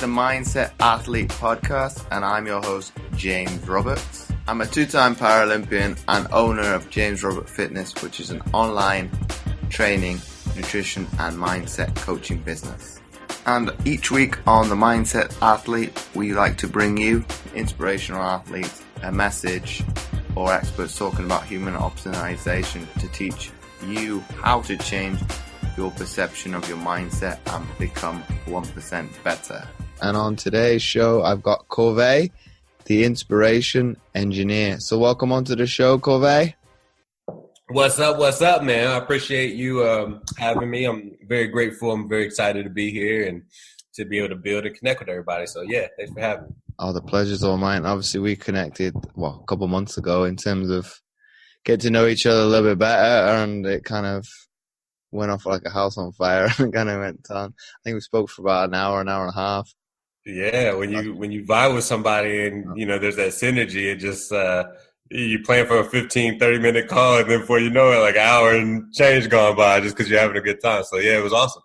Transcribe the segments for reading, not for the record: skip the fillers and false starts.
the Mindset Athlete Podcast, and I'm your host, James Roberts. I'm a two-time Paralympian and owner of James Robert Fitness, which is an online training, nutrition, and mindset coaching business. And each week on the Mindset Athlete, we like to bring you inspirational athletes, a message, or experts talking about human optimization to teach you how to change your perception of your mindset and become 1% better. And on today's show, I've got Cauvee, the inspiration engineer. So welcome onto the show, Cauvee. What's up, man? I appreciate you having me. I'm very grateful. I'm very excited to be here and to be able to build and connect with everybody. So yeah, thanks for having me. Oh, the pleasure's all mine. Obviously, we connected, a couple months ago in terms of get to know each other a little bit better, and it kind of went off like a house on fire and kind of went on. I think we spoke for about an hour and a half. Yeah, when you vibe with somebody and, there's that synergy, it just, you plan for a 15, 30-minute call, and then before you know it, like an hour and change gone by just because you're having a good time. So, yeah, it was awesome.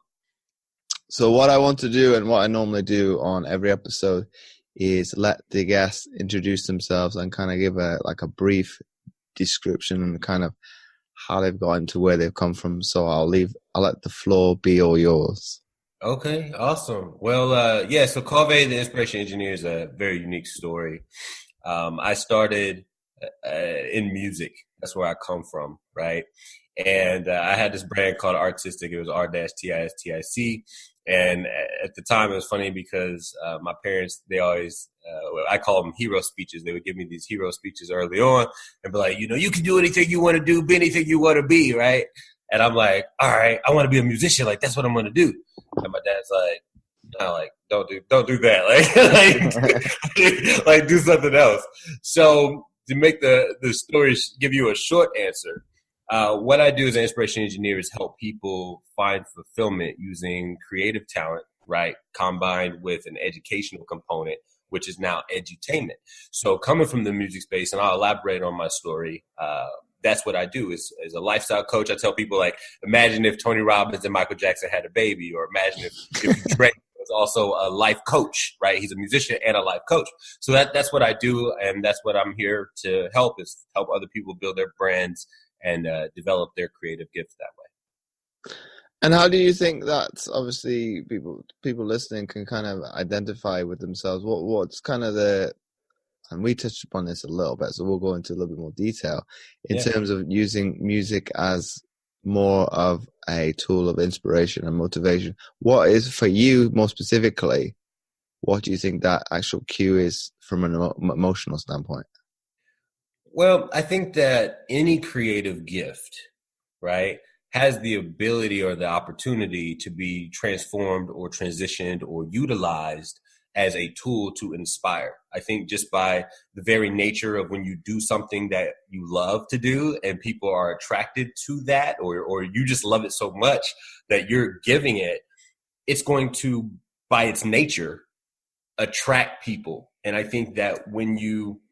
So what I want to do and what I normally do on every episode is let the guests introduce themselves and kind of give a brief description and kind of how they've gotten to where they've come from. So I'll let the floor be all yours. Okay, awesome. Well, so Cauvee, the inspiration engineer, is a very unique story. I started in music. That's where I come from, right? And I had this brand called Artistic. It was R-TISTIC. And at the time, it was funny because my parents, they always, I call them hero speeches. They would give me these hero speeches early on and be like, you can do anything you want to do, be anything you want to be, right? And I'm like, all right, I want to be a musician. Like, that's what I'm going to do. And my dad's like, no, like, don't do that. Like do something else. So to make the story, give you a short answer, what I do as an inspiration engineer is help people find fulfillment using creative talent, right, combined with an educational component, which is now edutainment. So coming from the music space, and I'll elaborate on my story, that's what I do as a lifestyle coach. I tell people, like, imagine if Tony Robbins and Michael Jackson had a baby, or imagine if Drake was also a life coach, right? He's a musician and a life coach. So that's what I do, and that's what I'm here to help, is help other people build their brands and develop their creative gifts that way. And how do you think that, obviously, people listening can kind of identify with themselves? What's kind of and we touched upon this a little bit, so we'll go into a little bit more detail in terms of using music as more of a tool of inspiration and motivation. What is, for you more specifically, what do you think that actual cue is from an emotional standpoint? Well, I think that any creative gift, right, has the ability or the opportunity to be transformed or transitioned or utilized as a tool to inspire. I think just by the very nature of when you do something that you love to do and people are attracted to that, or you just love it so much that you're giving it, it's going to, by its nature, attract people. And I think that when you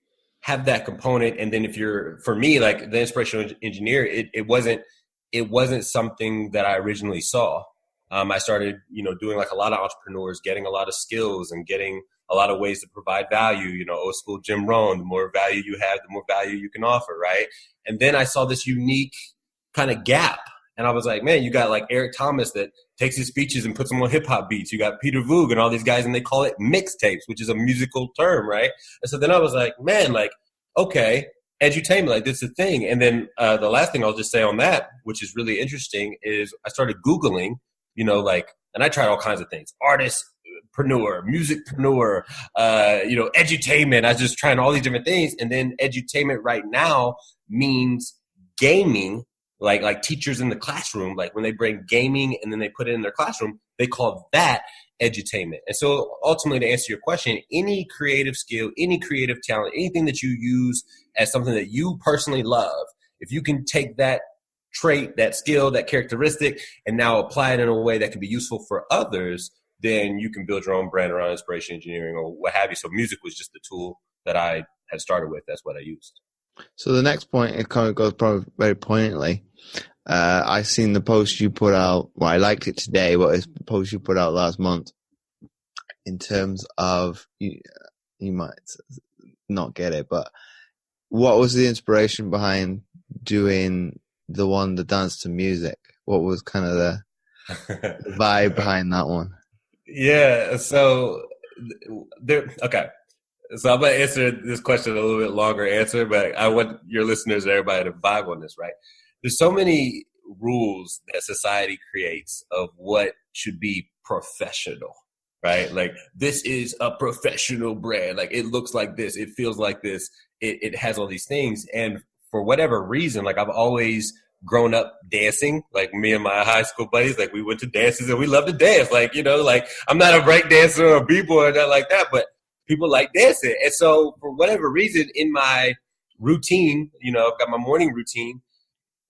have that component, and then for me, like the inspirational engineer, it wasn't something that I originally saw. I started, doing like a lot of entrepreneurs, getting a lot of skills and getting a lot of ways to provide value, old school Jim Rohn, the more value you have, the more value you can offer, right? And then I saw this unique kind of gap. And I was like, man, you got like Eric Thomas that takes his speeches and puts them on hip hop beats. You got Peter Voog and all these guys, and they call it mixtapes, which is a musical term, right? And so then I was like, man, like, okay, edutainment, like this is a thing. And then the last thing I'll just say on that, which is really interesting, is I started Googling, and I tried all kinds of things: artistpreneur, musicpreneur, edutainment. I was just trying all these different things. And then edutainment right now means gaming, like teachers in the classroom, like when they bring gaming and then they put it in their classroom, they call that edutainment. And so ultimately, to answer your question, any creative skill, any creative talent, anything that you use as something that you personally love, if you can take that trait, that skill, that characteristic, and now apply it in a way that can be useful for others, then you can build your own brand around inspiration engineering or what have you. So music was just the tool that I had started with. That's what I used. So the next point, it kind of goes probably very poignantly. I seen the post you put out. Well, I liked it today, but it's the post you put out last month. in terms of, you might not get it, but what was the inspiration behind doing the dance to music? What was kind of the vibe behind that one? Yeah, so okay. So I'm gonna answer this question a little bit longer answer, but I want your listeners, everybody, to vibe on this, right? There's so many rules that society creates of what should be professional, right? Like, this is a professional brand. Like, it looks like this, it feels like this, it has all these things. And for whatever reason, like, I've always grown up dancing. Like, me and my high school buddies, like, we went to dances and we love to dance. Like, like, I'm not a break dancer or a b-boy or nothing like that, but people like dancing. And so for whatever reason in my routine, I've got my morning routine,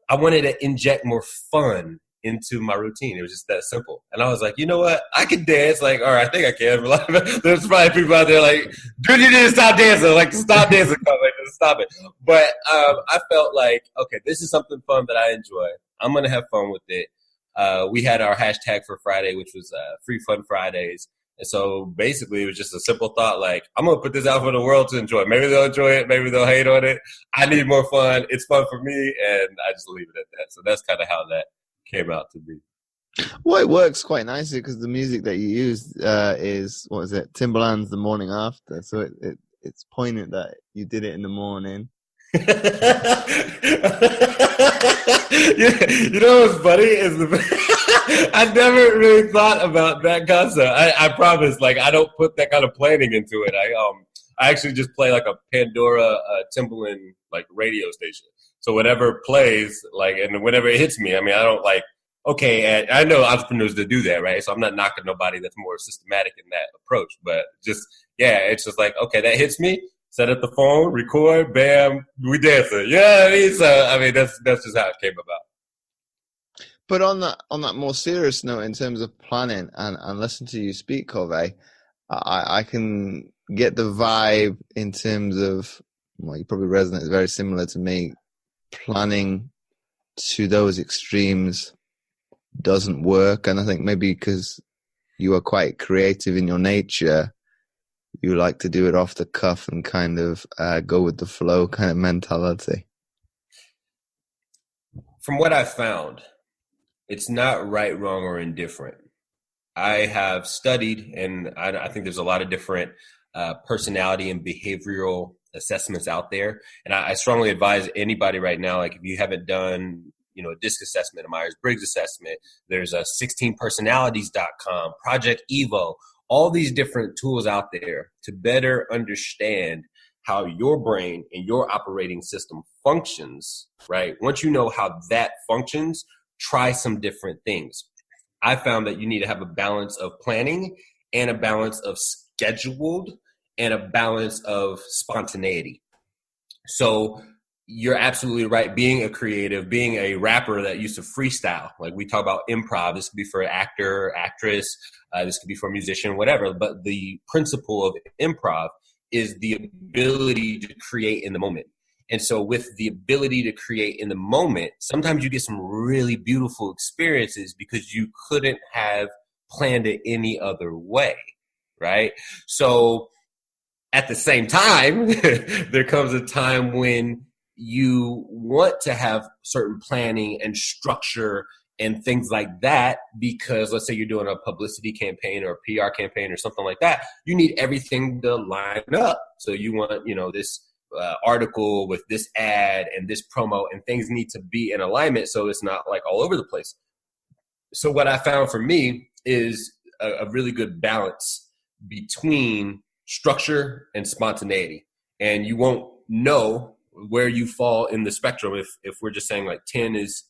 I wanted to inject more fun into my routine. It was just that simple. And I was like, you know what? I can dance. Like, all right, I think I can. There's probably people out there like, dude, you need to stop dancing. Like, stop dancing. Like, stop it. But I felt like, okay, this is something fun that I enjoy. I'm going to have fun with it. We had our hashtag for Friday, which was Free Fun Fridays. And so basically it was just a simple thought, like, I'm going to put this out for the world to enjoy. Maybe they'll enjoy it. Maybe they'll hate on it. I need more fun. It's fun for me. And I just leave it at that. So that's kind of how that came out to be. Well, it works quite nicely because the music that you use is, what is it, Timbaland's The Morning After. So it's poignant that you did it in the morning. You know what's funny is I never really thought about that concept. I promise, like, I don't put that kind of planning into it. I actually just play like a Pandora Timbaland like radio station. So whatever plays, like, and whenever it hits me, I mean, I don't like, okay, I know entrepreneurs that do that, right? So I'm not knocking nobody that's more systematic in that approach, but just, yeah, it's just like, okay, that hits me. Set up the phone, record, bam, we dancing. Yeah, I mean, that's just how it came about. But on that more serious note, in terms of planning and listen to you speak, Cauvee, I can get the vibe in terms of, well, you probably resonate very similar to me. Planning to those extremes doesn't work, and I think maybe because you are quite creative in your nature, you like to do it off the cuff and kind of go with the flow kind of mentality. From what I've found, it's not right, wrong, or indifferent. I have studied, and I think there's a lot of different personality and behavioral assessments out there. And I strongly advise anybody right now, like, if you haven't done, a DISC assessment, a Myers-Briggs assessment, there's a 16personalities.com, Project Evo, all these different tools out there to better understand how your brain and your operating system functions, right? Once you know how that functions, try some different things. I found that you need to have a balance of planning and a balance of scheduled and a balance of spontaneity. So you're absolutely right. Being a creative, being a rapper that used to freestyle, like we talk about improv, this could be for an actor, actress, this could be for a musician, whatever. But the principle of improv is the ability to create in the moment. And so with the ability to create in the moment, sometimes you get some really beautiful experiences because you couldn't have planned it any other way, right? So at the same time, there comes a time when you want to have certain planning and structure and things like that, because let's say you're doing a publicity campaign or a PR campaign or something like that, you need everything to line up. So you want, this article with this ad and this promo, and things need to be in alignment so it's not like all over the place. So what I found for me is a really good balance between structure and spontaneity. And you won't know where you fall in the spectrum if we're just saying like 10 is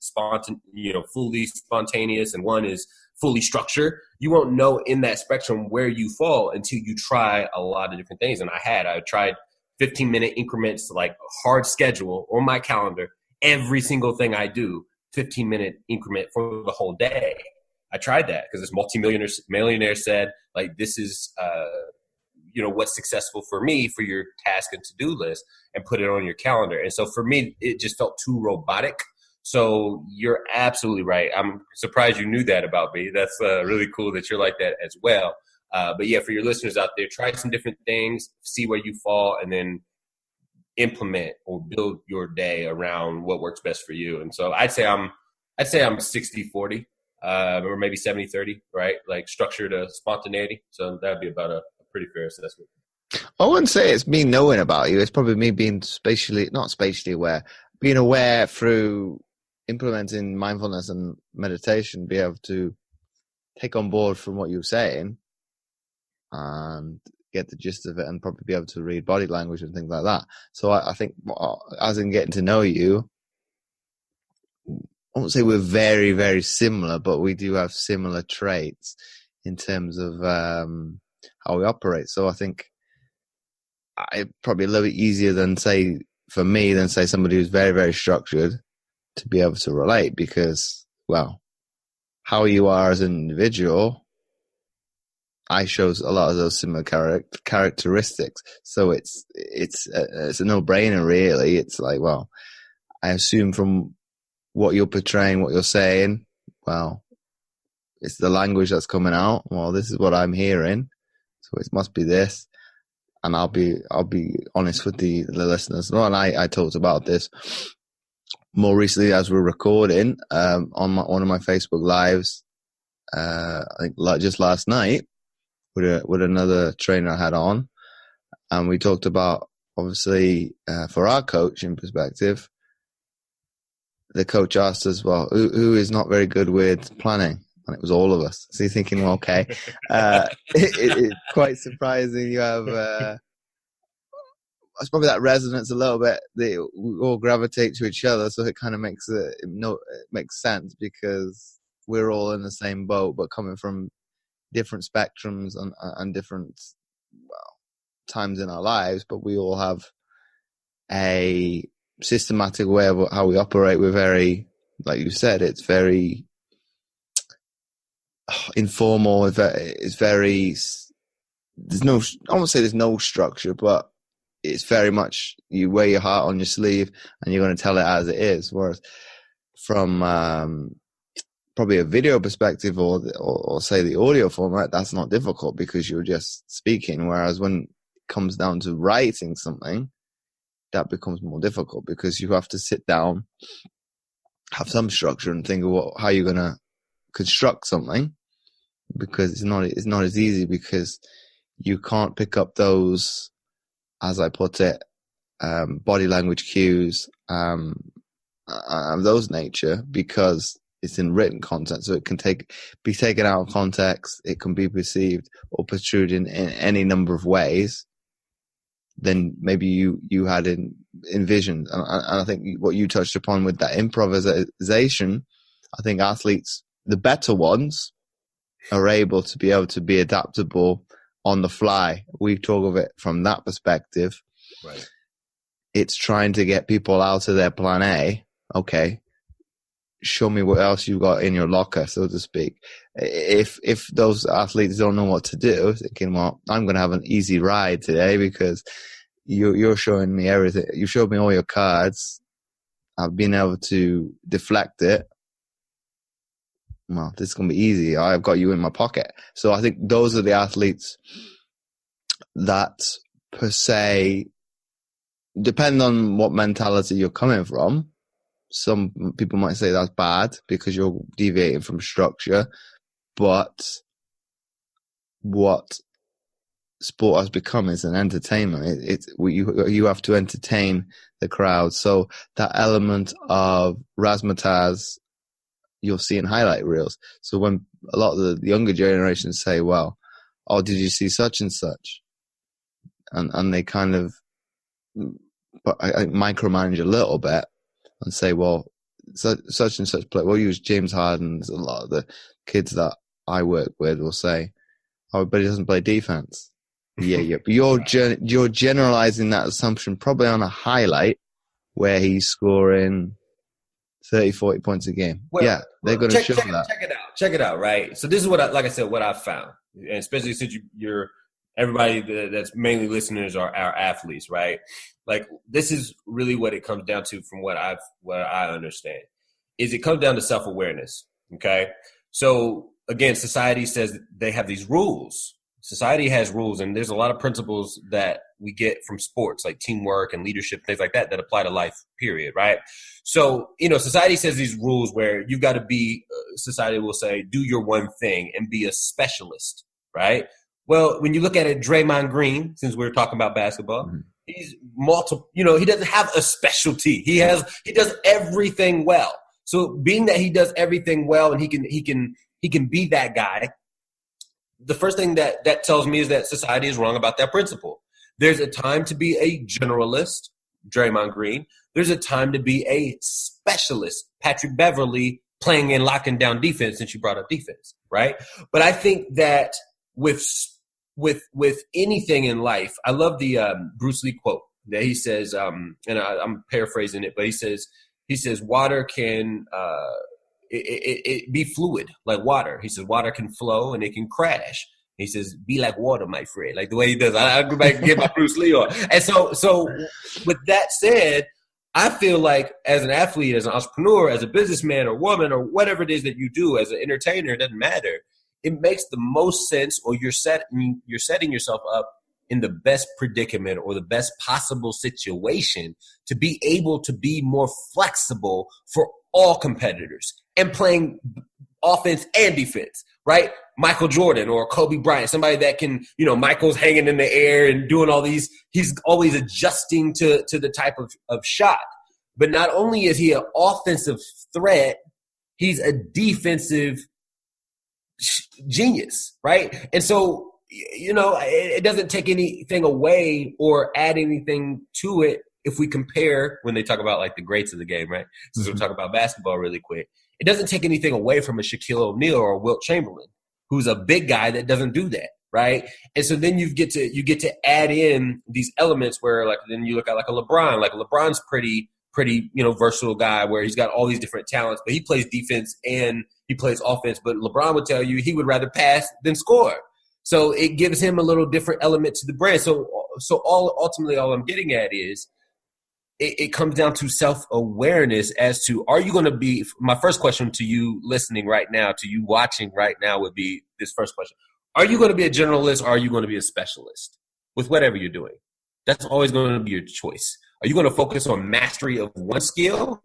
fully spontaneous and 1 is fully structured. You won't know in that spectrum where you fall until you try a lot of different things. And I tried 15-minute increments, like hard schedule on my calendar. Every single thing I do, 15-minute increment for the whole day. I tried that because this millionaire said, like, this is what's successful for me for your task and to-do list, and put it on your calendar. And so for me, it just felt too robotic. So you're absolutely right. I'm surprised you knew that about me. That's really cool that you're like that as well. But yeah, for your listeners out there, try some different things, see where you fall, and then implement or build your day around what works best for you. And so I'd say I'm 60-40, or maybe 70-30, right? Like structure to spontaneity. So that'd be about a pretty fair assessment. I wouldn't say it's me knowing about you. It's probably me being not spatially aware, being aware through implementing mindfulness and meditation, be able to take on board from what you're saying and get the gist of it, and probably be able to read body language and things like that. So I think as in getting to know you, I won't say we're very, very similar, but we do have similar traits in terms of how we operate. So I think it's probably a little bit easier than say somebody who's very, very structured to be able to relate, because, well, how you are as an individual, I shows a lot of those similar characteristics. So it's a no-brainer, really. It's like, well, I assume from what you're portraying, what you're saying, well, it's the language that's coming out. Well, this is what I'm hearing, so it must be this. And I'll be honest with the listeners. Well, and I talked about this more recently as we're recording on one of my Facebook lives. I think just last night with another trainer I had on, and we talked about, obviously, for our coaching perspective, the coach asked us, well, who is not very good with planning? And it was all of us. So you're thinking, well, okay, it's quite surprising you have, it's probably that resonance a little bit. We all gravitate to each other. So it kind of makes it makes sense, because we're all in the same boat, but coming from different spectrums and different, well, times in our lives, but we all have a systematic way of how we operate. We're very, like you said, it's very informal. It's very, I won't say there's no structure, but it's very much you wear your heart on your sleeve and you're going to tell it as it is. Whereas from probably a video perspective or say the audio format, that's not difficult because you're just speaking. Whereas when it comes down to writing something, that becomes more difficult because you have to sit down, have some structure, and think of how you're going to construct something, because it's not as easy, because you can't pick up those, as I put it, body language cues of those nature, because it's in written content. So it can be taken out of context. It can be perceived or protruded in any number of ways than maybe you had envisioned. And I think what you touched upon with that improvisation, I think athletes, the better ones, are able to be adaptable on the fly. We talk of it from that perspective. Right. It's trying to get people out of their plan A. Okay, show me what else you got in your locker, so to speak. If those athletes don't know what to do, thinking, well, I'm going to have an easy ride today because you're showing me everything. You showed me all your cards. I've been able to deflect it. Well, this is going to be easy. I've got you in my pocket. So I think those are the athletes that, per se, depend on what mentality you're coming from. Some people might say that's bad because you're deviating from structure, but what sport has become is an entertainment. You have to entertain the crowd. So that element of razzmatazz you'll see in highlight reels. So when a lot of the younger generations say, well, oh, did you see such and such? And they kind of micromanage a little bit and say, well, such and such play. We'll use James Harden. A lot of the kids that I work with will say, oh, but he doesn't play defense. Yeah. But you're generalizing that assumption probably on a highlight where he's scoring 30, 40 points a game. Well, they're going to show that. Check it out, right? So this is what I've found, and especially since you're everybody that's mainly listeners are our athletes, right? Like, this is really what it comes down to from what I understand, is it comes down to self-awareness, okay? So, again, society says they have these rules. society has rules, and there's a lot of principles that we get from sports, like teamwork and leadership, things like that, that apply to life, period, right? So, society says these rules where you've got to be, society will say, do your one thing and be a specialist, right? Well, when you look at it, Draymond Green, since we're talking about basketball, he's multiple, he doesn't have a specialty. He does everything well. So being that he does everything well and he can be that guy, the first thing that tells me is that society is wrong about that principle. There's a time to be a generalist, Draymond Green. There's a time to be a specialist, Patrick Beverly, playing and locking down defense, since you brought up defense, right? But I think that with anything in life, I love the Bruce Lee quote that he says, and I'm paraphrasing it, but he says water can it be fluid like water. He says water can flow and it can crash. He says, be like water, my friend. Like the way he does. I go back and get my Bruce Lee on. And so with that said, I feel like as an athlete, as an entrepreneur, as a businessman or woman or whatever it is that you do, as an entertainer, it doesn't matter. It makes the most sense, or you're setting yourself up in the best predicament or the best possible situation to be able to be more flexible for all competitors and playing offense and defense, right? Michael Jordan or Kobe Bryant, somebody that can, Michael's hanging in the air and doing all these, he's always adjusting to the type of shot. But not only is he an offensive threat, he's a defensive genius, right? And so, it doesn't take anything away or add anything to it if we compare, when they talk about like the greats of the game, right? Since we're talking about basketball really quick, it doesn't take anything away from a Shaquille O'Neal or a Wilt Chamberlain, who's a big guy that doesn't do that, right? And so then you get to add in these elements where, like, then you look at like a LeBron. Like LeBron's pretty versatile guy where he's got all these different talents, but he plays defense and he plays offense. But LeBron would tell you he would rather pass than score. So it gives him a little different element to the brand. So ultimately all I'm getting at is it comes down to self-awareness as to, are you going to be – my first question to you listening right now, to you watching right now would be this first question. Are you going to be a generalist or are you going to be a specialist with whatever you're doing? That's always going to be your choice. Are you going to focus on mastery of one skill,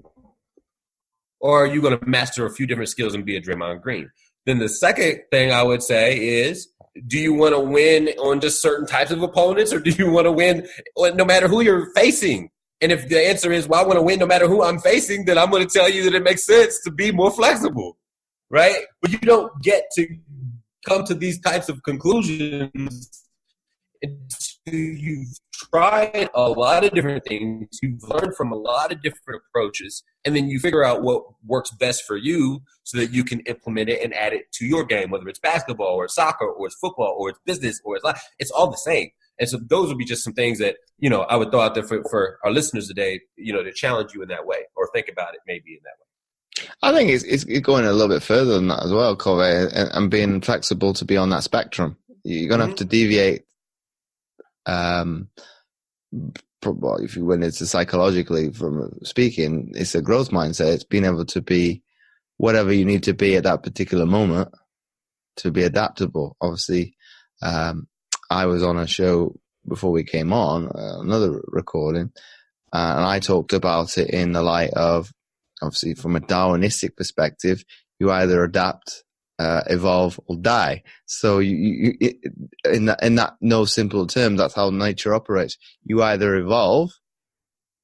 or are you going to master a few different skills and be a Draymond Green? Then the second thing I would say is, do you want to win on just certain types of opponents, or do you want to win no matter who you're facing? And if the answer is, well, I want to win no matter who I'm facing, then I'm going to tell you that it makes sense to be more flexible, right? But you don't get to come to these types of conclusions until you've tried a lot of different things, you've learned from a lot of different approaches, and then you figure out what works best for you so that you can implement it and add it to your game, whether it's basketball or soccer or it's football or it's business or it's life. It's all the same. And so those would be just some things that, I would throw out there for our listeners today, to challenge you in that way or think about it maybe in that way. I think it's going a little bit further than that as well, Cauvee, and being flexible to be on that spectrum. You're going to have to deviate. If you went into psychologically from speaking, it's a growth mindset. It's being able to be whatever you need to be at that particular moment to be adaptable. Obviously, I was on a show before we came on, another recording, and I talked about it in the light of, obviously, from a Darwinistic perspective, you either adapt, evolve, or die. So in that no simple term, that's how nature operates. You either evolve,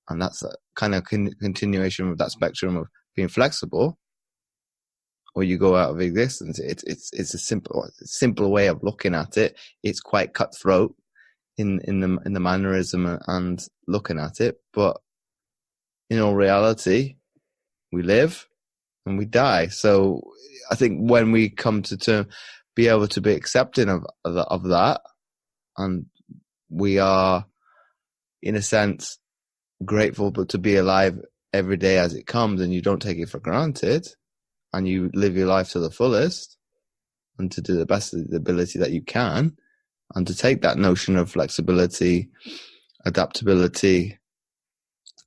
and that's a kind of continuation of that spectrum of being flexible, or you go out of existence. It's a simple way of looking at it. It's quite cutthroat in the mannerism and looking at it, but in all reality, we live and we die. So I think when we come to term, be able to be accepting of that, and we are, in a sense, grateful, but to be alive every day as it comes, and you don't take it for granted, and you live your life to the fullest, and to do the best of the ability that you can, and to take that notion of flexibility, adaptability,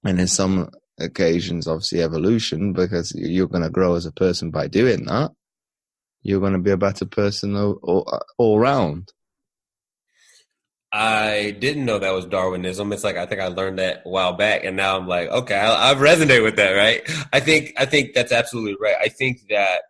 and in some occasions, obviously, evolution, because you're going to grow as a person by doing that. You're going to be a better person all round. I didn't know that was Darwinism. It's like I think I learned that a while back, and now I'm like, okay, I resonate with that, right? I think that's absolutely right. I think that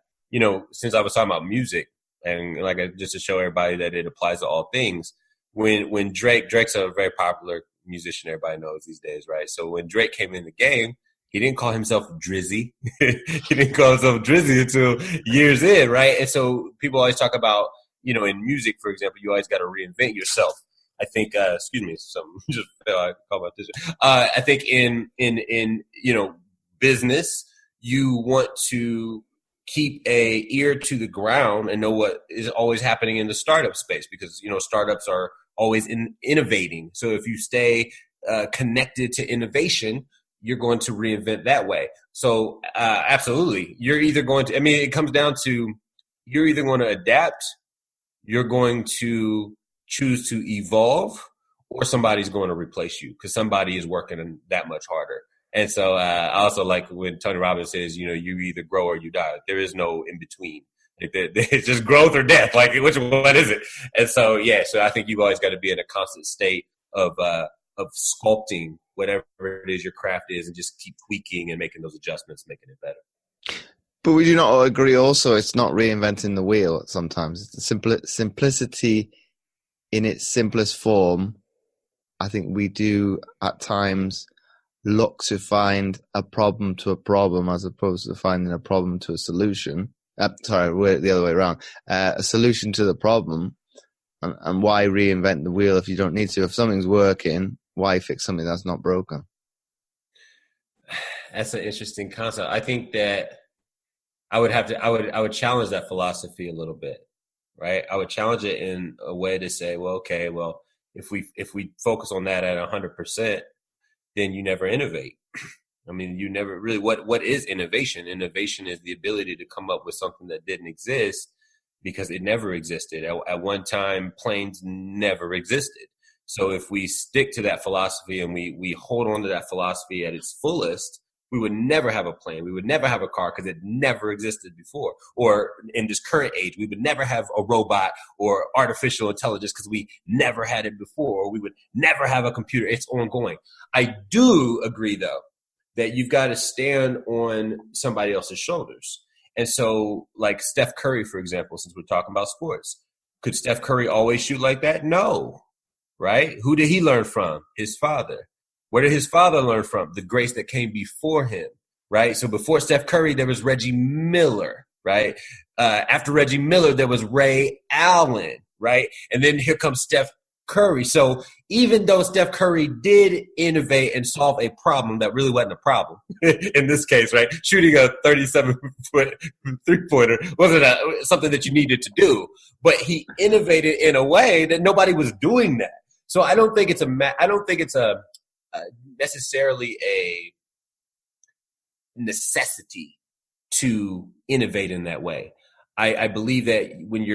since I was talking about music, and like just to show everybody that it applies to all things, when Drake's a very popular musician, everybody knows these days, right? So when Drake came in the game, he didn't call himself Drizzy. He didn't call himself Drizzy until years in, right? And so people always talk about, in music, for example, you always got to reinvent yourself. I think, excuse me, some just I call about this. I think in business, you want to keep a ear to the ground and know what is always happening in the startup space, because startups are always innovating. So if you stay connected to innovation, you're going to reinvent that way. So absolutely, you're either going to. I mean, it comes down to you're either going to adapt, you're going to choose to evolve, or somebody's going to replace you because somebody is working that much harder. And so I also like when Tony Robbins says, you either grow or you die. There is no in between. It's just growth or death. Like, which one is it? And so, yeah, so I think you've always got to be in a constant state of sculpting whatever it is your craft is, and just keep tweaking and making those adjustments, making it better. But would you not agree also it's not reinventing the wheel sometimes? It's the simplicity in its simplest form. I think we do at times look to find a problem to a problem as opposed to finding a problem to a solution. Sorry, the other way around. A solution to the problem. And why reinvent the wheel if you don't need to? If something's working, why fix something that's not broken? That's an interesting concept. I think that I would challenge that philosophy a little bit, right? I would challenge it in a way to say, well, okay, well, if we focus on that at 100%, then you never innovate. I mean, you never really, what is innovation? Innovation is the ability to come up with something that didn't exist because it never existed. At one time, planes never existed. So if we stick to that philosophy and we hold on to that philosophy at its fullest, we would never have a plane. We would never have a car because it never existed before. Or in this current age, we would never have a robot or artificial intelligence because we never had it before. Or we would never have a computer. It's ongoing. I do agree, though, that you've got to stand on somebody else's shoulders. And so, like Steph Curry, for example, since we're talking about sports, could Steph Curry always shoot like that? No. Right? Who did he learn from? His father. Where did his father learn from? The grace that came before him, right? So before Steph Curry, there was Reggie Miller, right? After Reggie Miller, there was Ray Allen, right? And then here comes Steph Curry. So even though Steph Curry did innovate and solve a problem that really wasn't a problem in this case, right? Shooting a 37-foot three-pointer wasn't something that you needed to do, but he innovated in a way that nobody was doing that. So I don't think it's necessarily a necessity to innovate in that way. I believe that when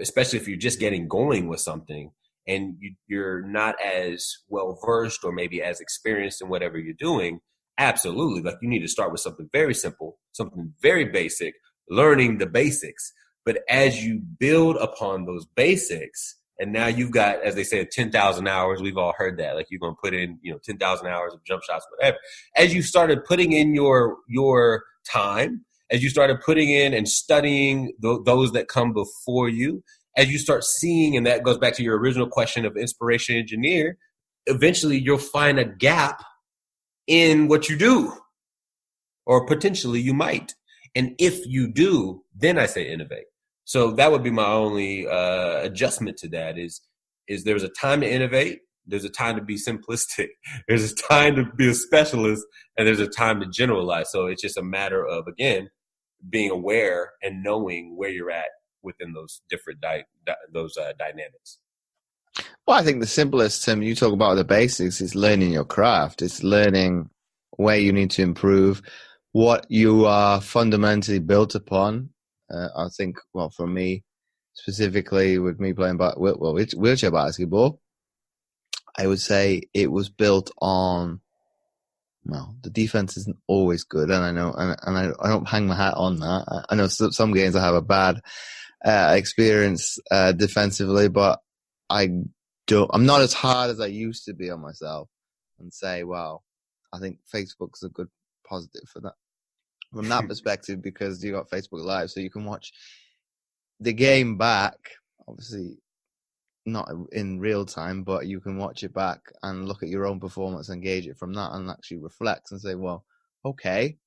especially if you're just getting going with something and you're not as well versed or maybe as experienced in whatever you're doing, absolutely, like you need to start with something very simple, something very basic, learning the basics. But as you build upon those basics, and now you've got, as they say, 10,000 hours. We've all heard that. Like you're going to put in, 10,000 hours of jump shots, whatever. As you started putting in your time, as you started putting in and studying those that come before you, as you start seeing, and that goes back to your original question of inspiration engineer, eventually you'll find a gap in what you do, or potentially you might. And if you do, then I say innovate. So that would be my only adjustment to that is there's a time to innovate, there's a time to be simplistic, there's a time to be a specialist, and there's a time to generalize. So it's just a matter of, again, being aware and knowing where you're at within those different dynamics. Well, I think the simplest, Tim, you talk about the basics, is learning your craft. It's learning where you need to improve, what you are fundamentally built upon. I think, well, for me, specifically with me playing wheelchair basketball, I would say it was built on, well, the defense isn't always good, and I know, and I don't hang my hat on that. I know some games I have a bad experience defensively, but I I'm not as hard as I used to be on myself and say, well, I think Facebook's a good positive for that. From that perspective, because you got Facebook Live, so you can watch the game back, obviously not in real time, but you can watch it back and look at your own performance and gauge it from that and actually reflect and say, well, okay,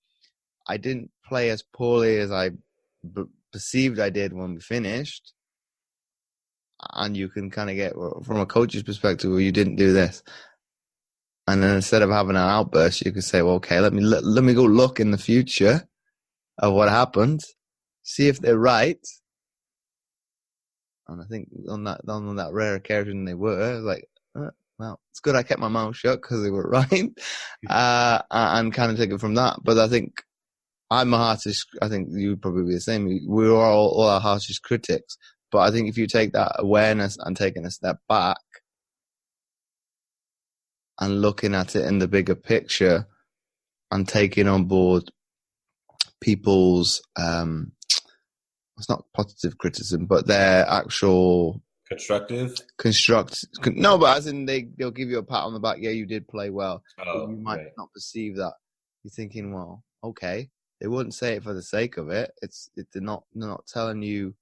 I didn't play as poorly as I perceived I did when we finished. And you can kind of get from a coach's perspective, well, you didn't do this. And then instead of having an outburst, you could say, well, okay, let me go look in the future of what happened, see if they're right. And I think on that rare occasion they were like, well, it's good I kept my mouth shut because they were right, and kind of take it from that. But I think I'm a harshest. I think you'd probably be the same. We're all our harshest critics. But I think if you take that awareness and taking a step back and looking at it in the bigger picture and taking on board people's it's not positive criticism, but their actual no, but as in they'll give you a pat on the back. Yeah, you did play well. But you might not perceive that. You're thinking, well, okay, they wouldn't say it for the sake of it. They're not telling you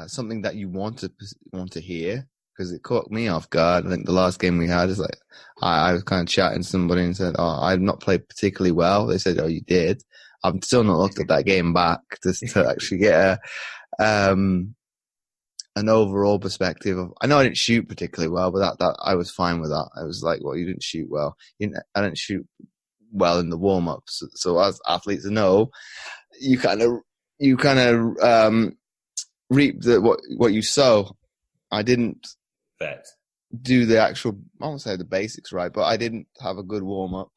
something that you want to hear, because it caught me off guard. I think the last game we had is like I was kind of chatting to somebody and said, "Oh, I've not played particularly well." They said, "Oh, you did." I've still not looked at that game back just to actually get an overall perspective of. I know I didn't shoot particularly well, but that I was fine with that. I was like, "Well, you didn't shoot well. I didn't shoot well in the warm ups." So as athletes know, you kind of reap what you sow. I didn't do the actual, I won't say the basics right, but I didn't have a good warm up.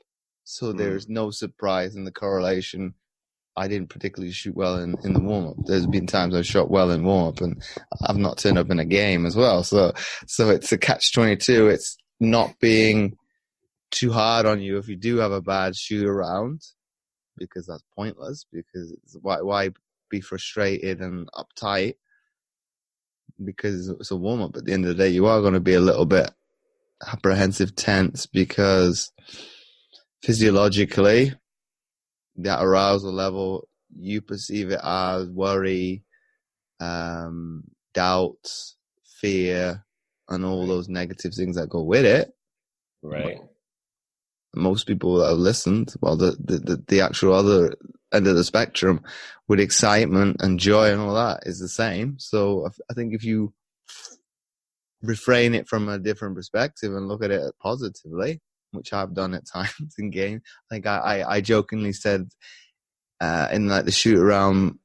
So there's no surprise in the correlation. I didn't particularly shoot well in the warm up. There's been times I shot well in warm up and I've not turned up in a game as well. So it's a catch-22. It's not being too hard on you if you do have a bad shoot around, because that's pointless. Because why be frustrated and uptight because it's a warm up? At the end of the day, you are going to be a little bit apprehensive, tense, because physiologically, that arousal level, you perceive it as worry, doubt, fear, and all those negative things that go with it. Right. Most people that have listened, well, the actual other end of the spectrum with excitement and joy and all that is the same. So I think if you refrain it from a different perspective and look at it positively, which I've done at times in game, I think I jokingly said in like the shoot around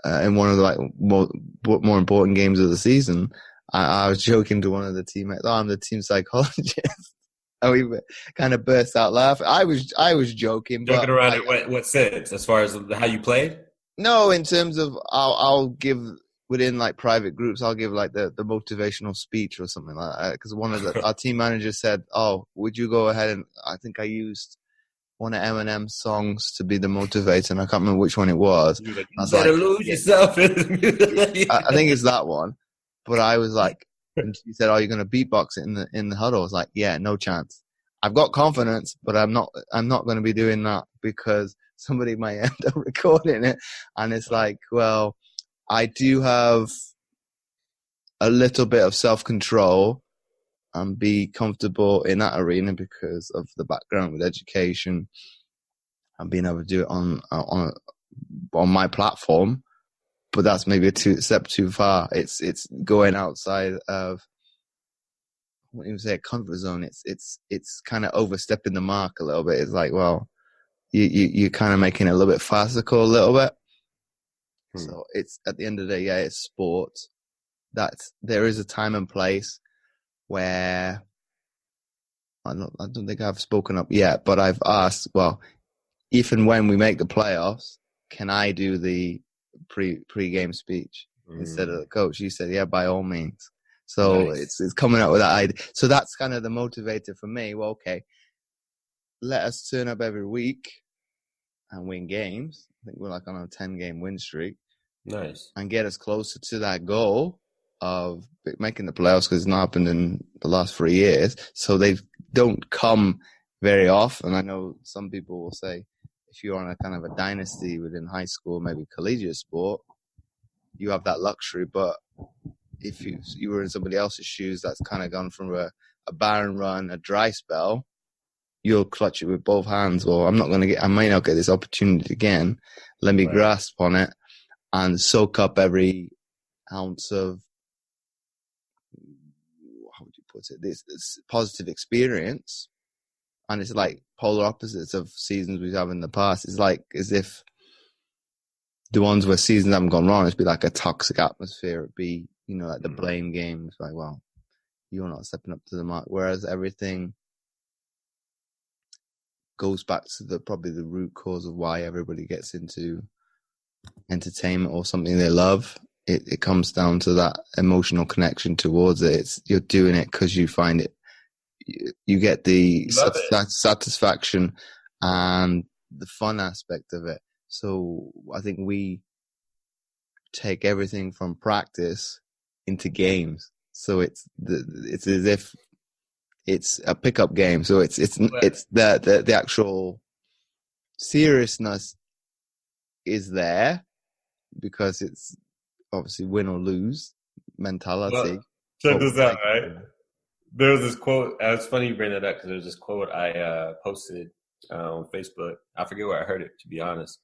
in one of the like more important games of the season, I was joking to one of the teammates, "Oh, I'm the team psychologist." And we kind of burst out laughing. I was joking, but around in what sense? As far as how you played? No, in terms of I'll give within like private groups, I'll give like the motivational speech or something like that. Because one of our team managers said, "Oh, would you go ahead?" And I think I used one of Eminem's songs to be the motivator, and I can't remember which one it was. You better lose yourself. I think it's that one. But I was like, and she said, "Oh, you're going to beatbox it in the huddle." I was like, "Yeah, no chance. I've got confidence, but I'm not going to be doing that because somebody might end up recording it." And it's like, well, I do have a little bit of self-control and be comfortable in that arena because of the background with education and being able to do it on my platform. But that's maybe a step too far. It's going outside of, I wouldn't even say a comfort zone. It's kind of overstepping the mark a little bit. It's like, well, you're kind of making it a little bit farcical a little bit. So it's, at the end of the day, yeah, it's sport. There is a time and place where I don't think I've spoken up yet, but I've asked, well, if and when we make the playoffs, can I do the pre-game speech instead of the coach? He said, yeah, by all means. So nice. It's coming up with that idea. So that's kind of the motivator for me. Well, okay, let us turn up every week and win games. I think we're like on a 10-game win streak. Nice. And get us closer to that goal. of making the playoffs because it's not happened in the last 3 years. So they don't come very often. I know some people will say if you're on a kind of a dynasty within high school, maybe collegiate sport, you have that luxury. But if you were in somebody else's shoes that's kind of gone from a barren run, a dry spell, you'll clutch it with both hands. Or I might not get this opportunity again. Let me grasp on it and soak up every ounce of, how would you put it, this positive experience. And it's like polar opposites of seasons we have in the past. It's like as if the ones where seasons haven't gone wrong, it'd be like a toxic atmosphere. It'd be, like the blame game. It's like, well, you're not stepping up to the mark. Whereas everything goes back to probably the root cause of why everybody gets into entertainment or something they love. It comes down to that emotional connection towards it. You're doing it because you find it. You get the satisfaction and the fun aspect of it. So I think we take everything from practice into games. So it's as if it's a pickup game. So it's the actual seriousness is there because it's obviously win or lose mentality. Well, check this out, right? There was this quote. It's funny you bring that up because there's this quote I posted on Facebook. I forget where I heard it, to be honest.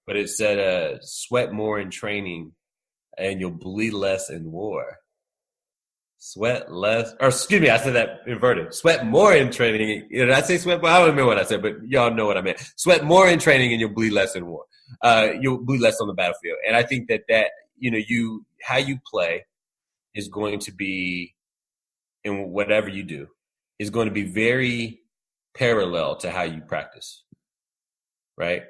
But it said, sweat more in training and you'll bleed less in war. Sweat less, or excuse me, I said that inverted. Sweat more in training. Did I say sweat? I don't remember what I said, but y'all know what I meant. Sweat more in training and you'll bleed less in war. You'll bleed less on the battlefield. And I think that how you play is going to be, in whatever you do, is going to be very parallel to how you practice, right?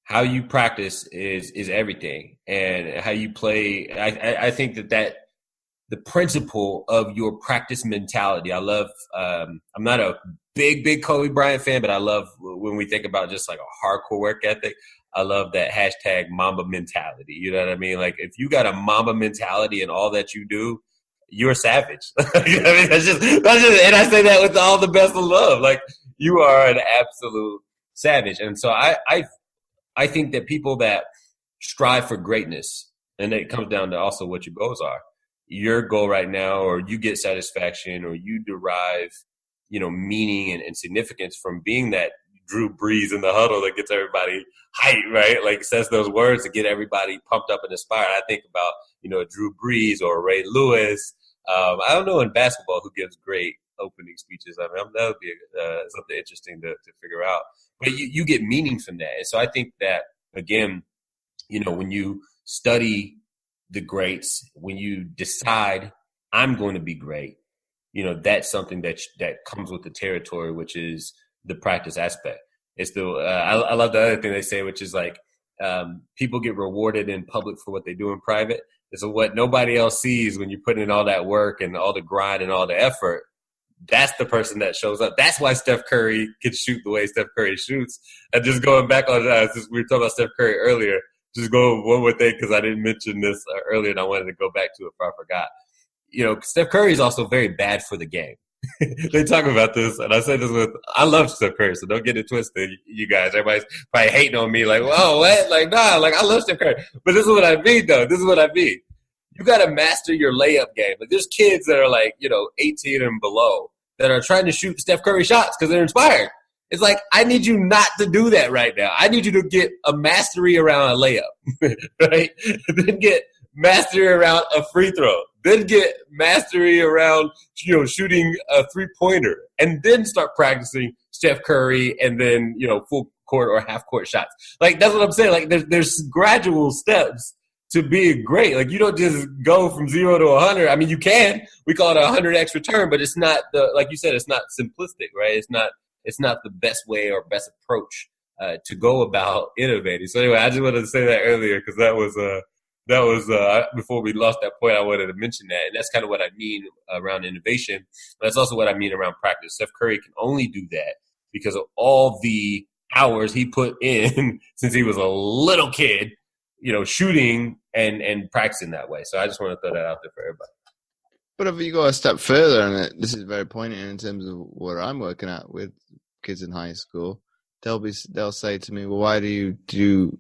How you practice is everything, and how you play. I think that the principle of your practice mentality. I love. I'm not a big Kobe Bryant fan, but I love when we think about just like a hardcore work ethic. I love that hashtag Mamba mentality. You know what I mean? Like if you got a Mamba mentality in all that you do, you're a savage. You know what I mean? That's just, and I say that with all the best of love. Like you are an absolute savage. And so I think that people that strive for greatness, and it comes down to also what your goals are. Your goal right now, or you get satisfaction, or you derive, meaning and significance from being that Drew Brees in the huddle that gets everybody hyped, right? Like says those words to get everybody pumped up and inspired. I think about, Drew Brees or Ray Lewis. I don't know in basketball who gives great opening speeches. I mean, that would be something interesting to figure out. But you get meaning from that. And so I think that, again, when you study the greats, when you decide I'm going to be great, that's something that comes with the territory, which is the practice aspect. It's I love the other thing they say, which is like people get rewarded in public for what they do in private. And so what nobody else sees when you put in all that work and all the grind and all the effort, that's the person that shows up. That's why Steph Curry can shoot the way Steph Curry shoots. And just going back on that, we were talking about Steph Curry earlier. Just go one more thing because I didn't mention this earlier and I wanted to go back to it before I forgot. Steph Curry is also very bad for the game. They talk about this, and I say this I love Steph Curry, so don't get it twisted, you guys. Everybody's probably hating on me like, whoa, what? Like, nah, like I love Steph Curry. But this is what I mean, though. This is what I mean. You got to master your layup game. Like, there's kids that are like, 18 and below that are trying to shoot Steph Curry shots because they're inspired. It's like, I need you not to do that right now. I need you to get a mastery around a layup, right? Then get mastery around a free throw. Then get mastery around, shooting a three-pointer. And then start practicing Steph Curry and then, full court or half court shots. Like, that's what I'm saying. Like, there's gradual steps to being great. Like, you don't just go from 0 to 100. I mean, you can. We call it a 100x return, but it's not like you said, it's not simplistic, right? It's not the best way or best approach to go about innovating. So anyway, I just wanted to say that earlier because that was before we lost that point. I wanted to mention that, and that's kind of what I mean around innovation. But that's also what I mean around practice. Steph Curry can only do that because of all the hours he put in since he was a little kid, shooting and practicing that way. So I just want to throw that out there for everybody. But if you go a step further, and this is very poignant in terms of where I'm working at with kids in high school, they'll say to me, "Well, why do you do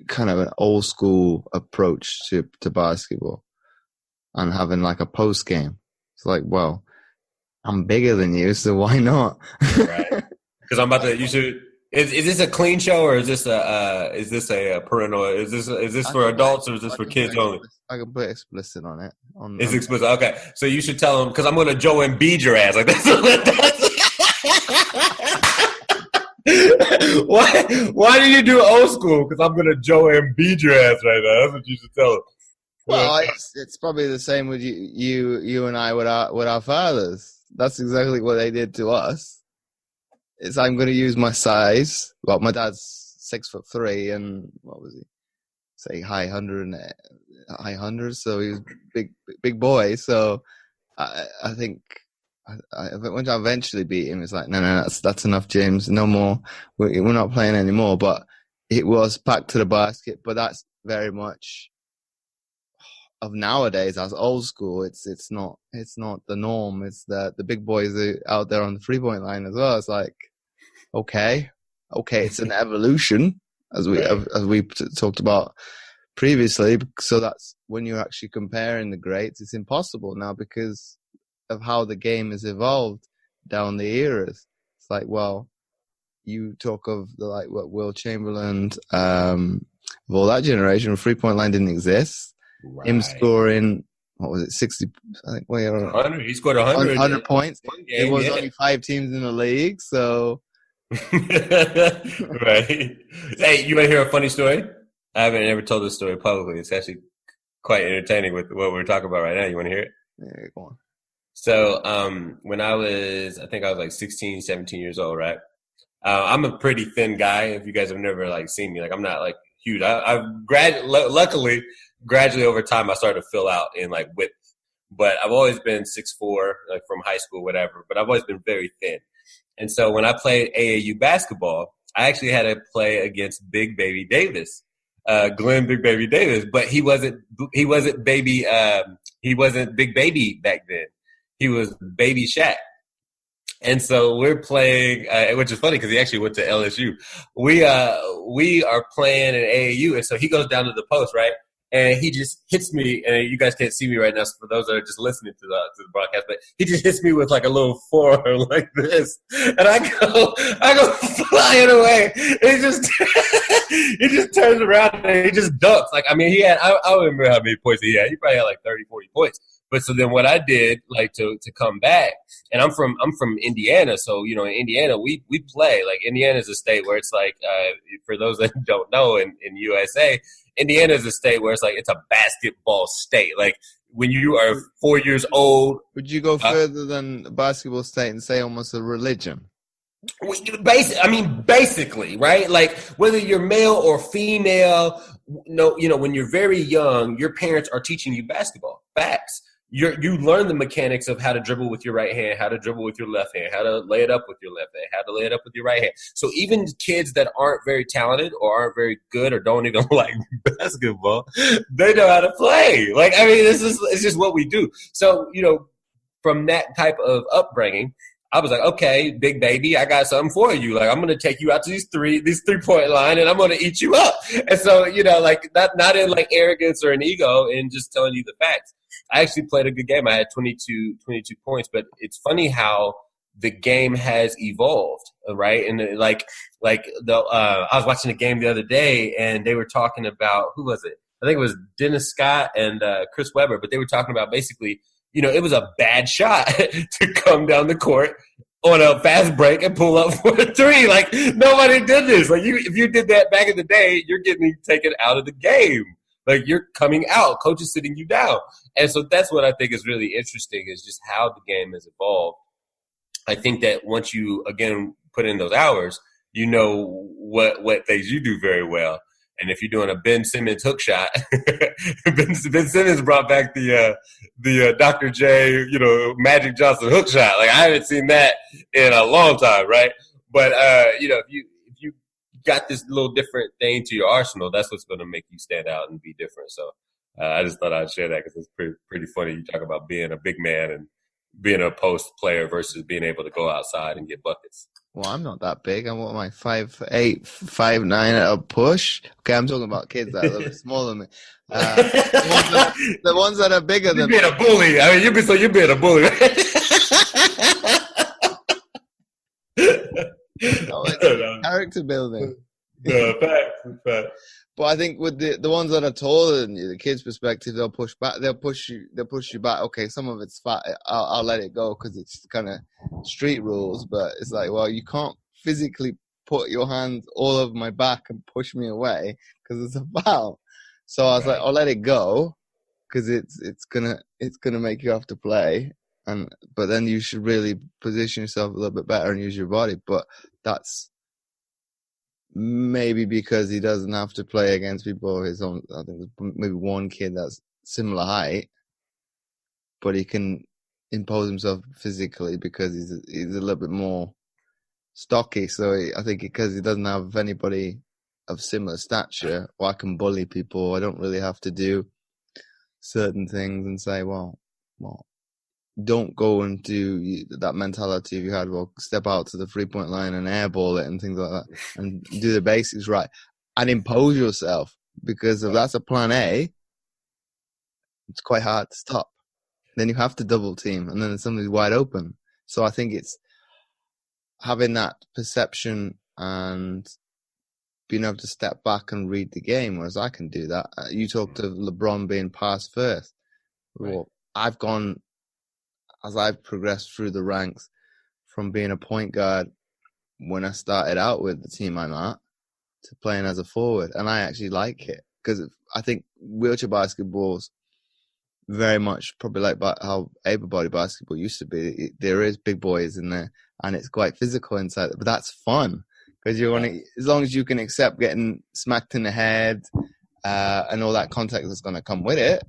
kind of an old school approach to basketball and having like a post game?" It's like, well, I'm bigger than you, so why not? Right. Because I'm about to. You should. Is this a clean show or is this a parental? Is this for adults or is this for kids only? I can put explicit on it. It's explicit. Okay, so you should tell them because I'm going to Joe Embiid your ass. Like that's why do you do old school? Because I'm going to Joe Embiid your ass right now. That's what you should tell them. Well, it's probably the same with you and I with our fathers. That's exactly what they did to us. Is I'm going to use my size. Well, my dad's 6'3", and what was he? Say high hundreds. So he was big boy. So I think when I eventually beat him, it's like no, that's enough, James. No more. We're not playing anymore. But it was back to the basket. But that's very much of nowadays as old school. It's not the norm. It's the big boys are out there on the 3-point line as well. It's like, okay, it's an evolution as we talked about previously. So that's when you're actually comparing the greats, it's impossible now because of how the game has evolved down the eras. It's like, well, you talk of what Will Chamberlain, of all that generation, 3-point line didn't exist. Right. Him scoring, what was it, 60? I think 100. He scored 100 points. There was only 5 teams in the league, so. Right. Hey, you want to hear a funny story? I haven't ever told this story publicly. It's actually quite entertaining with what we're talking about right now. You want to hear it? Yeah, go on. So, when I was like 16, 17 years old, right? I'm a pretty thin guy. If you guys have never seen me, I'm not huge. I've luckily gradually over time I started to fill out in width, but I've always been 6'4", from high school, whatever. But I've always been very thin, and so when I played AAU basketball, I actually had to play against Big Baby Davis, Glenn Big Baby Davis, but he wasn't Big Baby back then. He was Baby Shaq. And so we're playing, which is funny because he actually went to LSU. We are playing in AAU, and so he goes down to the post, right? And he just hits me, and you guys can't see me right now, so for those that are just listening to the broadcast, but he just hits me with a little forearm like this, and I go flying away. He just turns around and he just dunks. I don't remember how many points he had. He probably had 30, 40 points. But so then what I did, to come back, and I'm from Indiana, so in Indiana we play. Indiana is a state where it's for those that don't know, in USA, Indiana is a state where it's a basketball state. When you are 4 years old, would you go further than a basketball state and say almost a religion? Basically, right? Whether you're male or female, when you're very young, your parents are teaching you basketball. Facts. You learn the mechanics of how to dribble with your right hand, how to dribble with your left hand, how to lay it up with your left hand, how to lay it up with your right hand. So even kids that aren't very talented or aren't very good or don't even like basketball, they know how to play. It's just what we do. So, from that type of upbringing, I was like, okay, big baby, I got something for you. I'm going to take you out to this 3-point line, and I'm going to eat you up. And so, not in arrogance or an ego, and just telling you the facts. I actually played a good game. I had 22 points, but it's funny how the game has evolved, right? And I was watching a game the other day, and they were talking about, who was it? I think it was Dennis Scott and Chris Webber, but they were talking about basically, it was a bad shot to come down the court on a fast break and pull up for a 3. Nobody did this. If you did that back in the day, you're getting taken out of the game. You're coming out, coach is sitting you down. And so that's what I think is really interesting, is just how the game has evolved. I think that once you, again, put in those hours, what things you do very well. And if you're doing a Ben Simmons hook shot, Ben Simmons brought back the Dr. J, Magic Johnson hook shot. I haven't seen that in a long time, right? But if you got this little different thing to your arsenal, that's what's going to make you stand out and be different. So I just thought I'd share that because it's pretty funny. You talk about being a big man and being a post player versus being able to go outside and get buckets. Well, I'm not that big. I'm what am I, 5'8", 5'9" at a push? Okay, I'm talking about kids that are a little bit smaller than me. The ones that are bigger than me. You're being a bully. I mean, you're being a bully. No, it's character building. Fact. But I think with the ones that are taller than you, the kids' perspective, they'll push back. They'll push you back. Okay, some of it's fat. I'll let it go because it's kind of street rules. But it's like, well, you can't physically put your hands all over my back and push me away because it's a foul. So I was like, I'll let it go because it's gonna make you have to play. But then you should really position yourself a little bit better and use your body. But that's maybe because he doesn't have to play against people his own. I think there's maybe one kid that's similar height, but he can impose himself physically because he's a little bit more stocky. So I think because he doesn't have anybody of similar stature, I can bully people. I don't really have to do certain things and say, well, don't go and do that mentality you had. Well, step out to the 3-point line and airball it and things like that, and do the basics right, and impose yourself. Because if that's a plan A, it's quite hard to stop. Then you have to double team, and then somebody's wide open. So I think it's having that perception and being able to step back and read the game, whereas I can do that. You talked of LeBron being pass first. Well, I've gone, as I've progressed through the ranks, from being a point guard when I started out with the team I'm at to playing as a forward. And I actually like it because I think wheelchair basketball's very much probably like how able-bodied basketball used to be. There is big boys in there and it's quite physical inside, but that's fun because as long as you can accept getting smacked in the head and all that contact that's going to come with it,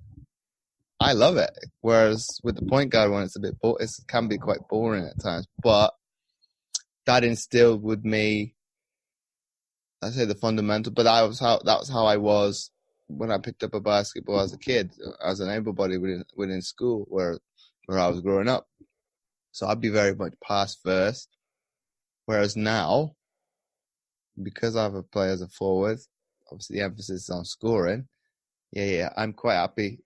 I love it. Whereas with the point guard one, it can be quite boring at times. But that instilled with me, I say the fundamental. But that was how I was when I picked up a basketball as a kid, as an able-bodied within school where I was growing up. So I'd be very much pass first. Whereas now, because I have a play as a forward, obviously the emphasis is on scoring. Yeah, I'm quite happy.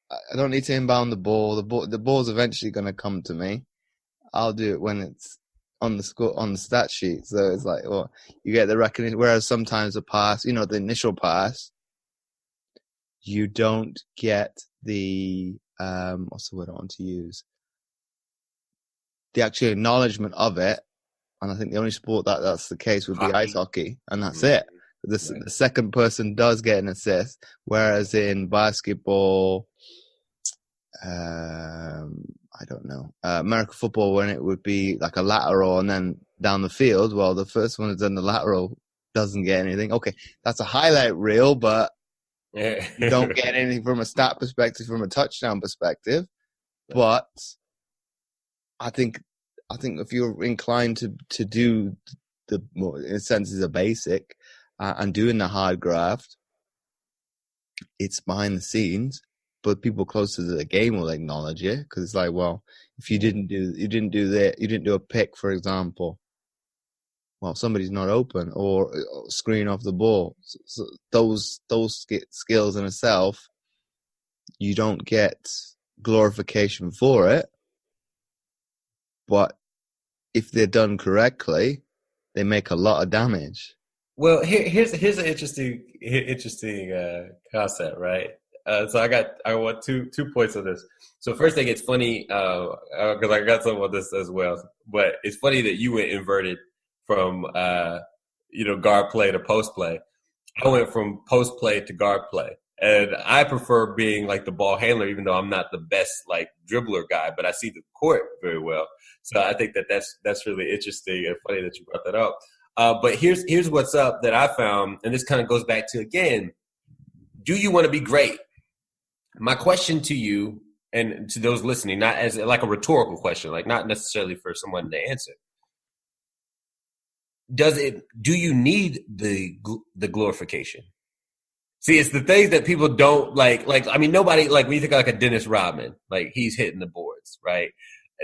I don't need to inbound the ball. The ball's eventually going to come to me. I'll do it when it's on the stat sheet. So it's like, well, you get the recognition. Whereas sometimes the pass, the initial pass, you don't get the what's the word I want to use? The actual acknowledgement of it. And I think the only sport that's the case would be ice hockey, and that's it. The second person does get an assist, whereas in basketball, I don't know, American football, when it would be like a lateral and then down the field, well, the first one that's done the lateral doesn't get anything. Okay, that's a highlight reel, but you don't get anything from a stat perspective, from a touchdown perspective. But I think if you're inclined to do in a sense, is a basic and doing the hard graft, it's behind the scenes, but people closer to the game will acknowledge it because it's like, well, if you didn't do a pick, for example, well, somebody's not open or screen off the ball. So those skills in itself, you don't get glorification for it. But if they're done correctly, they make a lot of damage. Well, here's an interesting concept, right? So I want two points on this. So first thing, it's funny because I got some of this as well. But it's funny that you went inverted from guard play to post play. I went from post play to guard play. And I prefer being like the ball handler, even though I'm not the best like dribbler guy, but I see the court very well. So I think that's really interesting and funny that you brought that up. But here's what's up that I found, and this kind of goes back to, again, do you want to be great? My question to you and to those listening, not as like a rhetorical question, like not necessarily for someone to answer. Do you need the glorification? See, it's the things that people don't like. I mean, nobody like when you think of like a Dennis Rodman, like he's hitting the boards, right?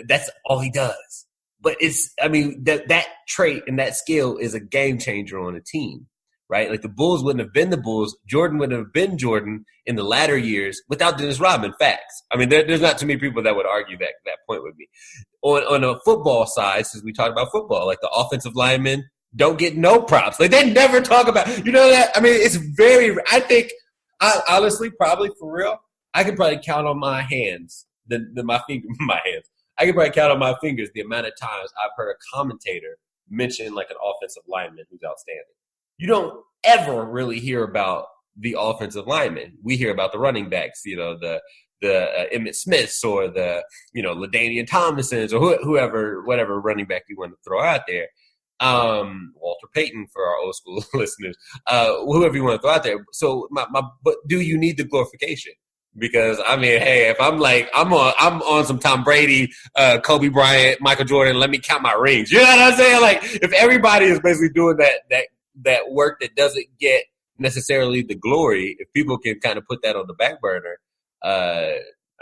That's all he does. But I mean, that trait and that skill is a game changer on a team, right? Like the Bulls wouldn't have been the Bulls. Jordan wouldn't have been Jordan in the latter years without Dennis Rodman. Facts. I mean, there's not too many people that would argue that point with me. On a football side, since we talked about football, like the offensive linemen don't get no props. Like they never talk about, you know that? I mean, it's I think, honestly, probably for real, I can probably count on my hands, my hands. I can probably count on my fingers the amount of times I've heard a commentator mention like an offensive lineman who's outstanding. You don't ever really hear about the offensive lineman. We hear about the running backs, you know, the Emmitt Smiths or the, you know, LaDainian Tomlinsons or whoever, whatever running back you want to throw out there. Walter Payton for our old school listeners, whoever you want to throw out there. So but do you need the glorification? Because I mean, hey, if I'm on some Tom Brady, Kobe Bryant, Michael Jordan, let me count my rings. You know what I'm saying? Like if everybody is basically doing that work that doesn't get necessarily the glory, if people can kind of put that on the back burner,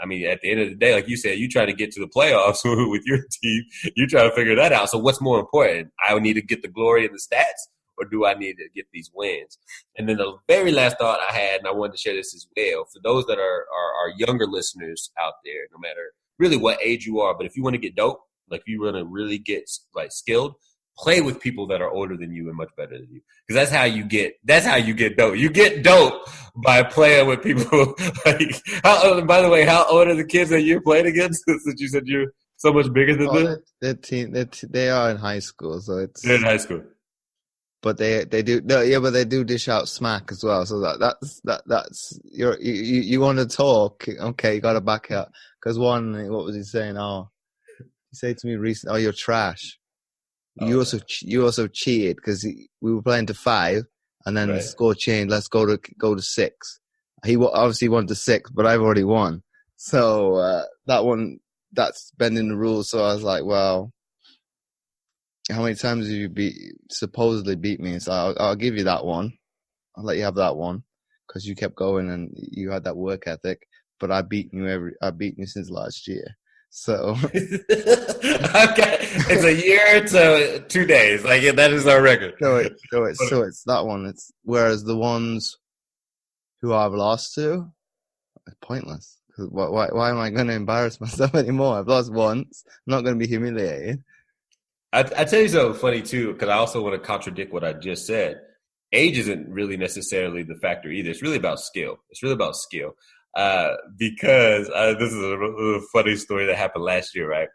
I mean, at the end of the day, like you said, you try to get to the playoffs with your team. You try to figure that out. So what's more important? I need to get the glory and the stats, or do I need to get these wins? And then the very last thought I had, and I wanted to share this as well, for those that are younger listeners out there, no matter really what age you are, but if you want to get dope, like if you want to really get like skilled, play with people that are older than you and much better than you. Because that's how you get dope. You get dope by playing with people. Like, by the way, how old are the kids that you're playing against? Since you said you're so much bigger than them? They are in high school, so they're in high school. But they do but they do dish out smack as well. So that's you want to talk, okay? You got to back it up. Because what was he saying? Oh, he said to me recently, "Oh, you're trash." You also cheated because we were playing to 5, and then the score changed. Let's go to 6. He obviously wanted to 6, but I've already won. So that's bending the rules. So I was like, well, how many times have you supposedly beat me? So I'll give you that one. I'll let you have that one because you kept going and you had that work ethic. But I've beaten you since last year. So okay, it's a year to 2 days. Like that is our record. So it's that one. It's whereas the ones who I've lost to, it's pointless. Why am I going to embarrass myself anymore? I've lost once. I'm not going to be humiliated. I tell you something funny too, because I also want to contradict what I just said. Age isn't really necessarily the factor either. It's really about skill. Because this is a funny story that happened last year, right?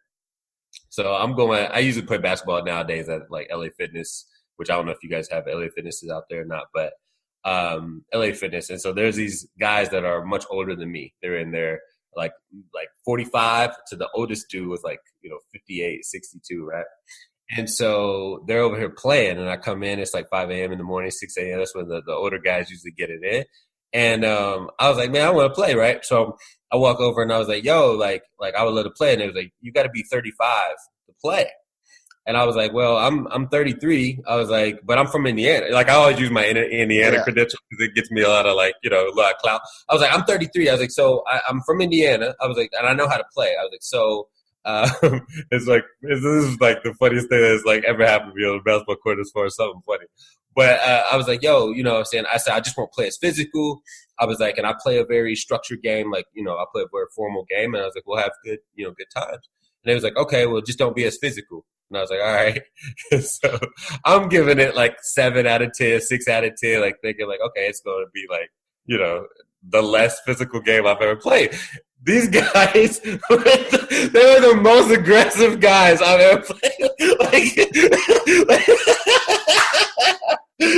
So I usually play basketball nowadays at like LA Fitness, which I don't know if you guys have LA Fitnesses out there or not, but LA Fitness. And so there's these guys that are much older than me. They're in their like 45 to the oldest dude was like, 58, 62, right? And so they're over here playing, and I come in, it's like 5 a.m. in the morning, 6 a.m. That's when the older guys usually get it in. And I was like, man, I want to play, right? So I walk over and I was like, yo, like I would love to play. And they was like, you got to be 35 to play. And I was like, well, I'm 33. I was like, but I'm from Indiana. Like I always use my Indiana credentials because it gets me a lot of a lot of clout. I was like, I'm 33. I was like, so I'm from Indiana. I was like, and I know how to play. I was like, so this is like the funniest thing that's like ever happened to me on the basketball court as far as something funny. But I was like, yo, what I'm saying? I said, I just won't play as physical. I was like, and I play a very structured game. Like, I play a very formal game. And I was like, we'll have good times. And they was like, okay, well, just don't be as physical. And I was like, all right. So I'm giving it like 7 out of 10, 6 out of 10, like thinking like, okay, it's going to be like, the less physical game I've ever played. These guys, they were the most aggressive guys I've ever played.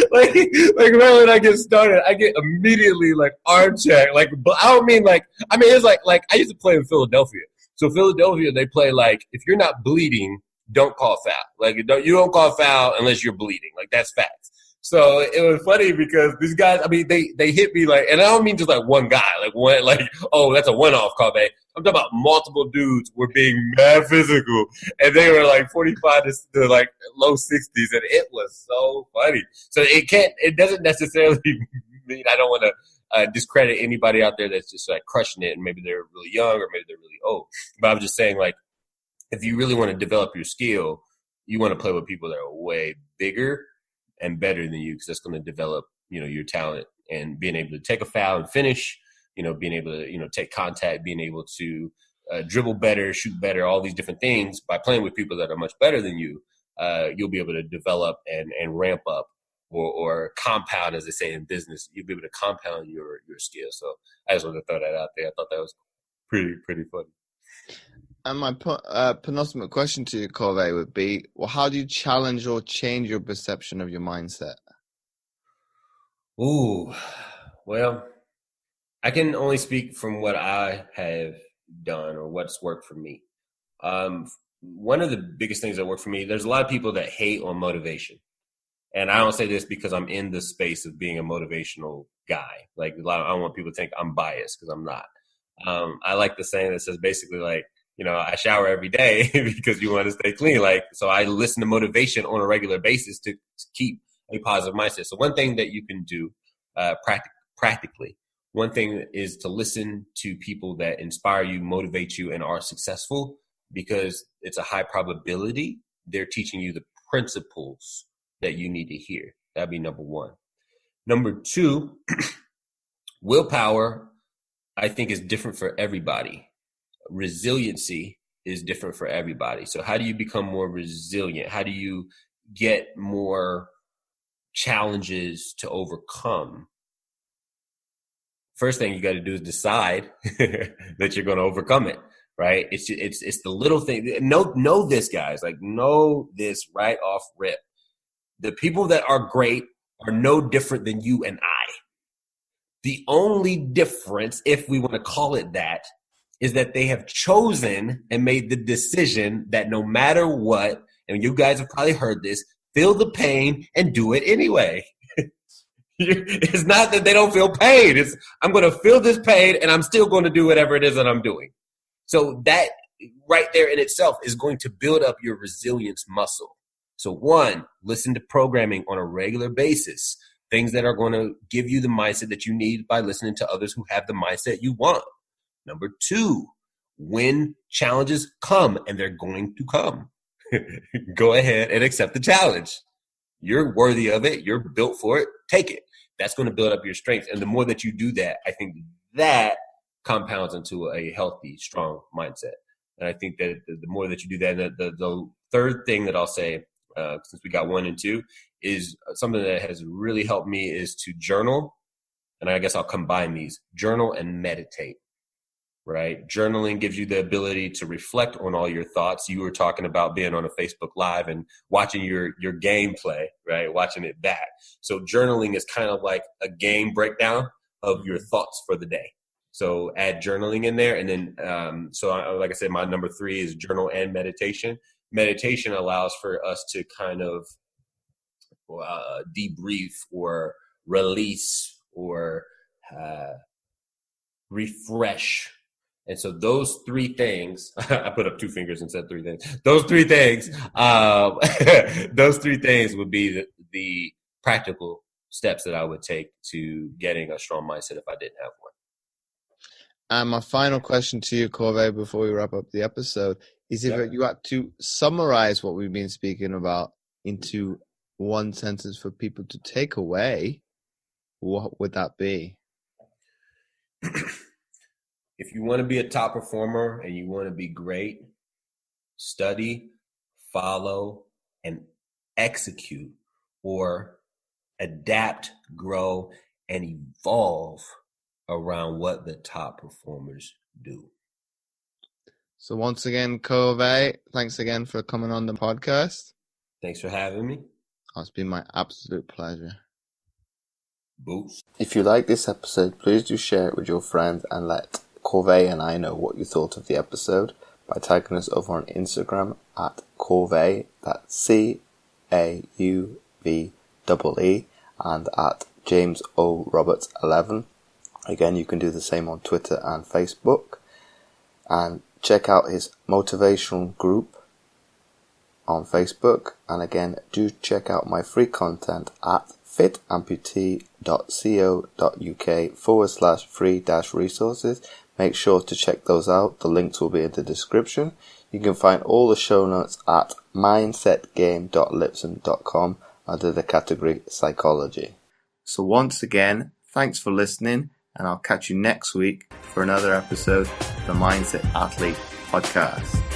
Like right when I get started, I get immediately like arm check. Like, but I don't mean it's like I used to play in Philadelphia. So Philadelphia, they play like if you're not bleeding, don't call foul. Like you don't call foul unless you're bleeding. Like that's facts. So it was funny because these guys, I mean, they hit me like, and I don't mean just like one guy, oh, that's a one-off Cauvee. I'm talking about multiple dudes were being mad physical, and they were like 45 to like low 60s, and it was so funny. So it doesn't necessarily mean I don't want to discredit anybody out there that's just like crushing it, and maybe they're really young or maybe they're really old. But I'm just saying, like, if you really want to develop your skill, you want to play with people that are way bigger and better than you, because that's going to develop, your talent and being able to take a foul and finish, being able to, take contact, being able to dribble better, shoot better, all these different things. By playing with people that are much better than you, you'll be able to develop and ramp up or compound, as they say in business. You'll be able to compound your skill. So I just wanted to throw that out there. I thought that was pretty funny. And my penultimate question to you, Cauvee, would be, well, how do you challenge or change your perception of your mindset? Ooh, well, I can only speak from what I have done or what's worked for me. One of the biggest things that work for me, there's a lot of people that hate on motivation. And I don't say this because I'm in the space of being a motivational guy. Like, I don't want people to think I'm biased, because I'm not. I like the saying that says basically, like, I shower every day because you want to stay clean. Like, so I listen to motivation on a regular basis to keep a positive mindset. So one thing that you can do practically, one thing is to listen to people that inspire you, motivate you, and are successful, because it's a high probability they're teaching you the principles that you need to hear. That'd be number one. Number two, willpower, I think, is different for everybody. Resiliency is different for everybody. So how do you become more resilient? How do you get more challenges to overcome? First thing you got to do is decide that you're going to overcome it, right? It's the little thing. Know this, guys. Like, know this right off rip. The people that are great are no different than you and I. The only difference, if we want to call it that, is that they have chosen and made the decision that no matter what, and you guys have probably heard this, feel the pain and do it anyway. It's not that they don't feel pain. It's, I'm going to feel this pain and I'm still going to do whatever it is that I'm doing. So that right there in itself is going to build up your resilience muscle. So one, listen to programming on a regular basis, things that are going to give you the mindset that you need by listening to others who have the mindset you want. Number two, when challenges come, and they're going to come, go ahead and accept the challenge. You're worthy of it. You're built for it. Take it. That's going to build up your strength. And the more that you do that, I think that compounds into a healthy, strong mindset. And I think that the more that you do that, the third thing that I'll say, since we got 1 and 2, is something that has really helped me is to journal. And I guess I'll combine these: journal and meditate. Right? Journaling gives you the ability to reflect on all your thoughts. You were talking about being on a Facebook Live and watching your gameplay, right? Watching it back. So journaling is kind of like a game breakdown of your thoughts for the day. So add journaling in there. And then, like I said, my number 3 is journal and meditation. Meditation allows for us to kind of debrief or release or refresh. And so those 3 things, I put up 2 fingers and said 3 things. Those 3 things, those 3 things would be the practical steps that I would take to getting a strong mindset if I didn't have one. And my final question to you, Cauvee, before we wrap up the episode, is if you had to summarize what we've been speaking about into one sentence for people to take away, what would that be? If you want to be a top performer and you want to be great, study, follow, and execute, or adapt, grow, and evolve around what the top performers do. So once again, Cauvee, thanks again for coming on the podcast. Thanks for having me. It's been my absolute pleasure. Boost. If you like this episode, please do share it with your friends and let Cauvee and I know what you thought of the episode by tagging us over on Instagram at Cauvee, that's CAUVEE, and at James O. Roberts 11. Again, you can do the same on Twitter and Facebook. And check out his motivational group on Facebook. And again, do check out my free content at fitamputee.co.uk/free-resources. Make sure to check those out. The links will be in the description. You can find all the show notes at mindsetgame.lipson.com under the category Psychology. So once again, thanks for listening, and I'll catch you next week for another episode of the Mindset Athlete Podcast.